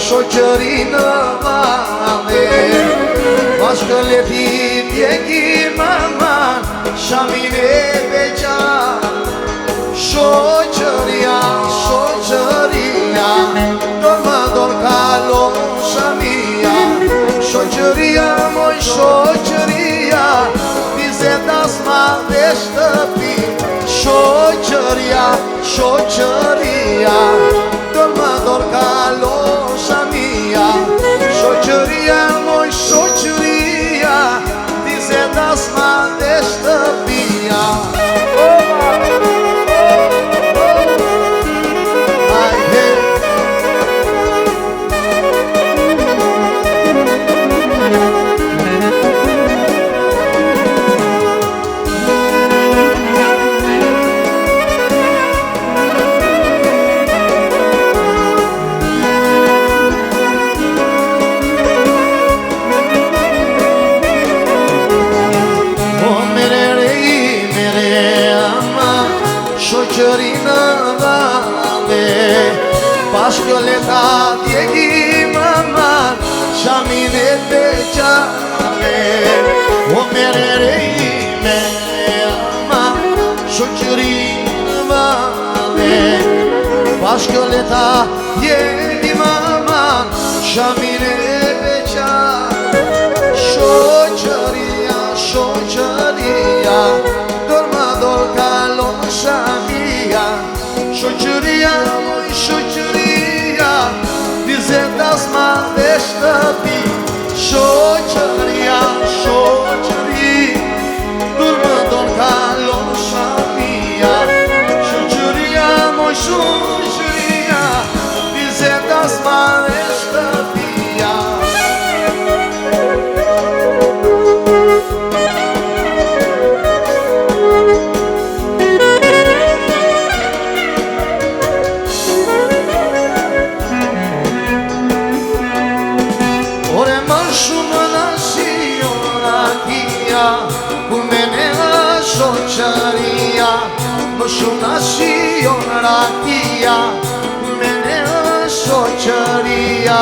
shoqërinë vale Bashkëlleti djegi maman Shamin e beqar Shoqëria, shoqëria Dor më dor kalon shamia Shoqëria, moj shoqëria Bizetas ma dhe shtëpi Shoqëria, shoqëria Dor më dor kalon shamia Shoqëria, moj shoqëria Bizetas ma dhe shtëpia Shoqërinë vale Bashkëlleta djegi maman Shamin e beqare O merere ime ama Shoqërinë vale Bashkëlleta djegi maman Shamin e beqare Shoqëria, shoqëria Dor më dor kalon shamia Shoqëria, moj shoqëria Bizetas ma dhe shtëpi Shoqëria, shoqëri Dur më dor kalon shamia Shoqëria, moj shoqëria Bizetas ma dhe shtëpia Kur mene shoqëria Më shumë nasion rakia Kur mene shoqëria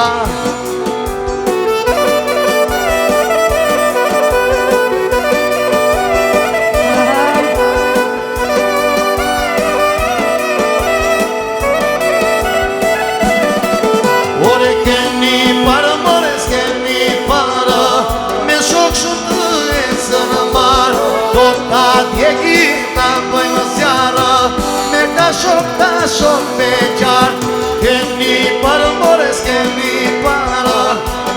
Ore keni parë, more s'keni parë Me shok shumë të ecë në marë Do ta djegi ta bëjmë zjarë Me ta shok beqar Keni parë, more s'keni parë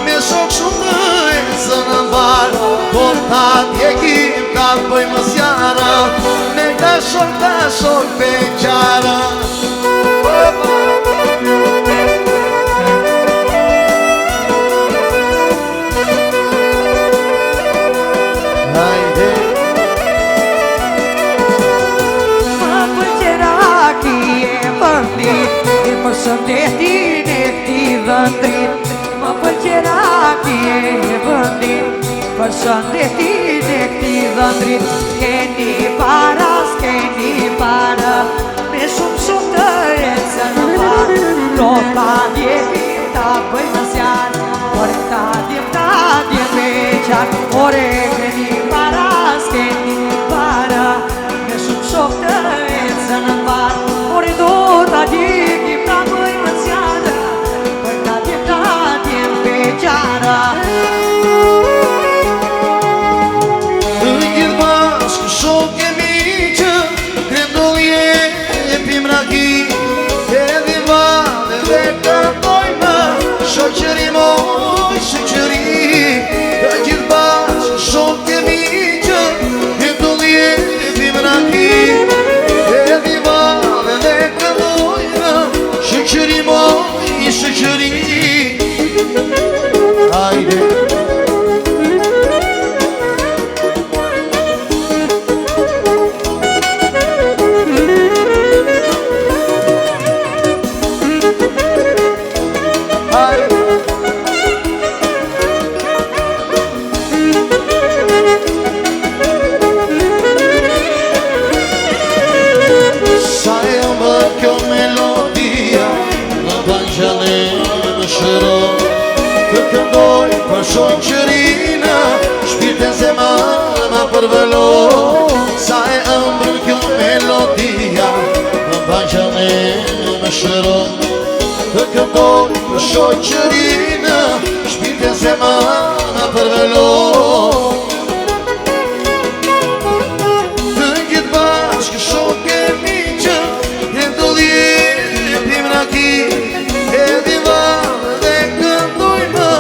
Me shok shumë të ecë në marë Do ta djegi ta bëjmë zjarë Me ta shok beqar Përshëndetin e këti vëndrit Më pëlqera kje vëndit Përshëndetin e këti vëndrit S'keni para, s'keni para Me shumë të ecë në parë Do ta djegim ta bëjmë zjarë Ore ta djem beqar Ore keni para, s'keni para Me shumë të ecë në parë Ore do ta djegim ta bëjmë zjarë Ore ta djem beqara Të gjithë bashkë shok e miqë Kremdolje e pim raki Edhi vale dhe shoqërinë, shpirtin zemër më përvelo. Sa e ëmbël kjo melodia, më bajën e më shëron. Të këndoj për shoqërinë, shpirtin zemër më përvelo. Të gjithë bashkë shok e miqë, e të lijepim raki, e divanë dhe këndojmë,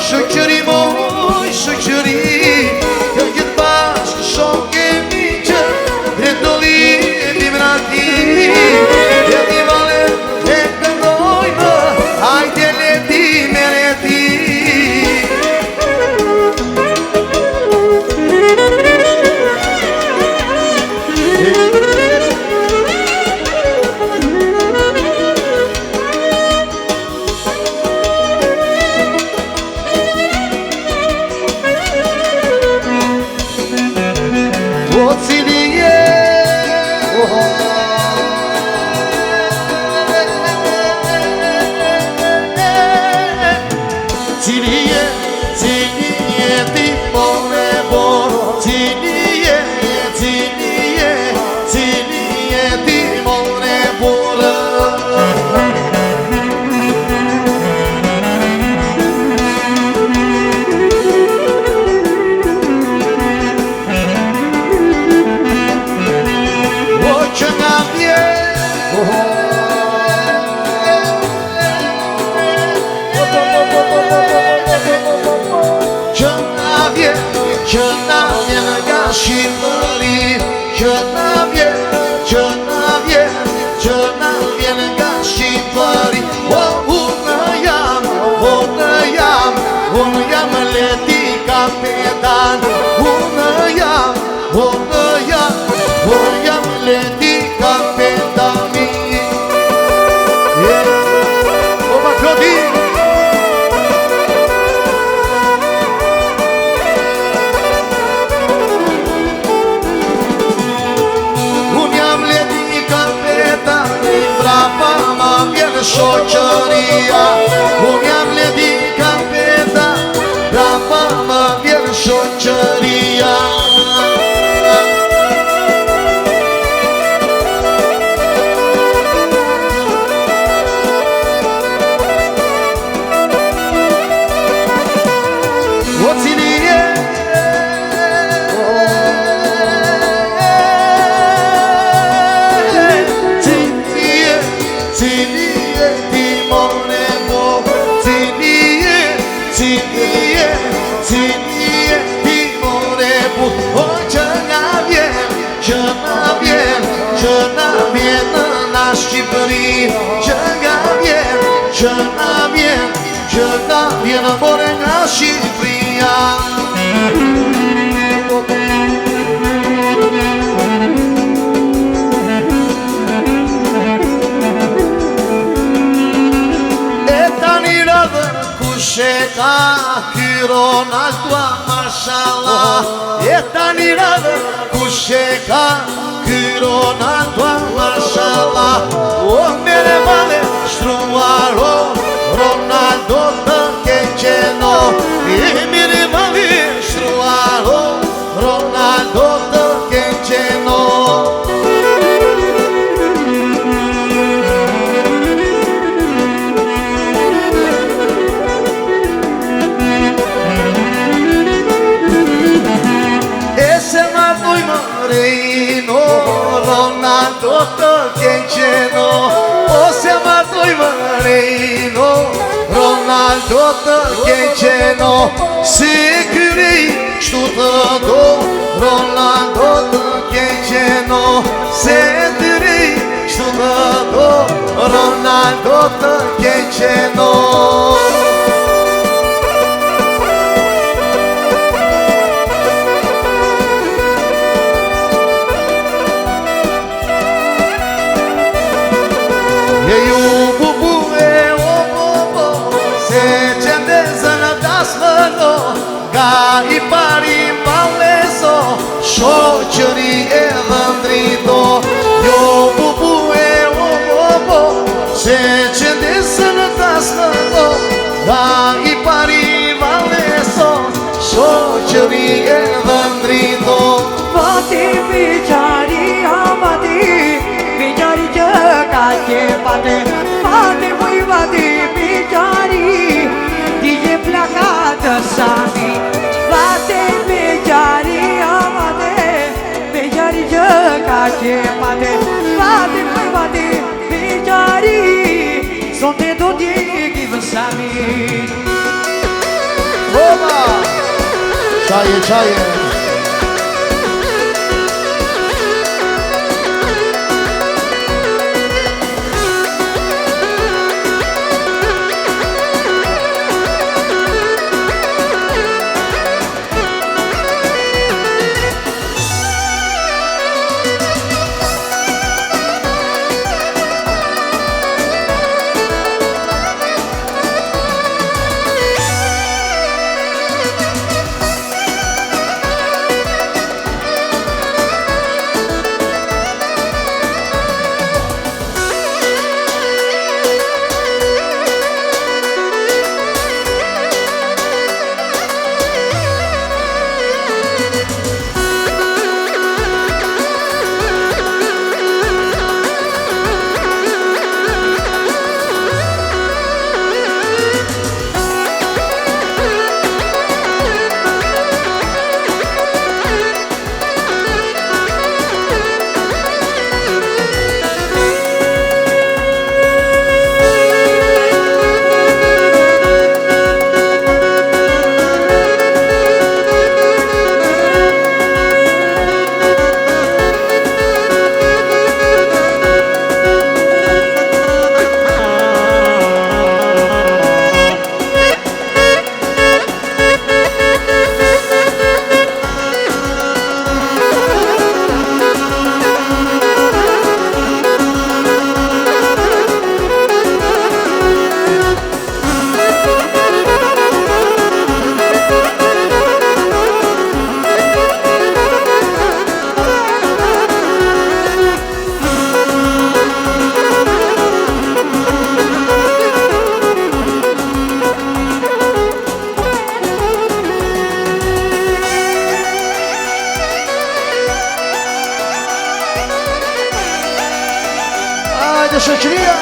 shoqëri moj, shoqëri. Të gjithë bashkë shok e miqë, e të lijepim raki, e divanë dhe këndojmë, hajde leti me leti. O cili je, cili je ti po nebo, cili je ti po nebo. Që nga vjen nga Shqipëri, që nga vjen nga Shqipëri. Unë jam leti kapetan, unë jam leti kapetani. O ma Klodi. Unë jam leti kapetani, brapa ma vjen shoqëria. Unë jam leti kapetan, brapa ma vjen shoqëria. O cili je, cili je ti mo nebo, cili je ti mo nebo. O që nga vjen nga Shqipëri, që nga vjen more nga Shqipëria. E tani radhën kush e ka, ky Ronaldo mashallah. E tani radhën kush e ka, ky Ronaldo mashallah. O mere vale shtruaro, Ronaldo të keqeno. E mere vale shtruaro, Ronaldo të keqeno. Reino, Ronaldo të keqeno. O se martoj më Reino, Ronaldo të keqeno. Si kyri shtu të do, Ronaldo të keqeno. Se kyri shtu të do, Ronaldo të keqeno. E ju bubu e o bobo, se qendezën das më do, ka I pari maleso, shoqëri e dhëndrito. Jo bubu e o bobo, se qendezën das më do, ka I pari maleso, qëri e dhe ndrito. Vati biqari amati, biqari që ka qepate. Vati muj vati biqari, dije plakat të sami. Vati biqari amati, biqari që ka qepate. Vati muj vati biqari, sonte do djegi vësami. Oba! Qaje, qaje. Hajde shoqëria.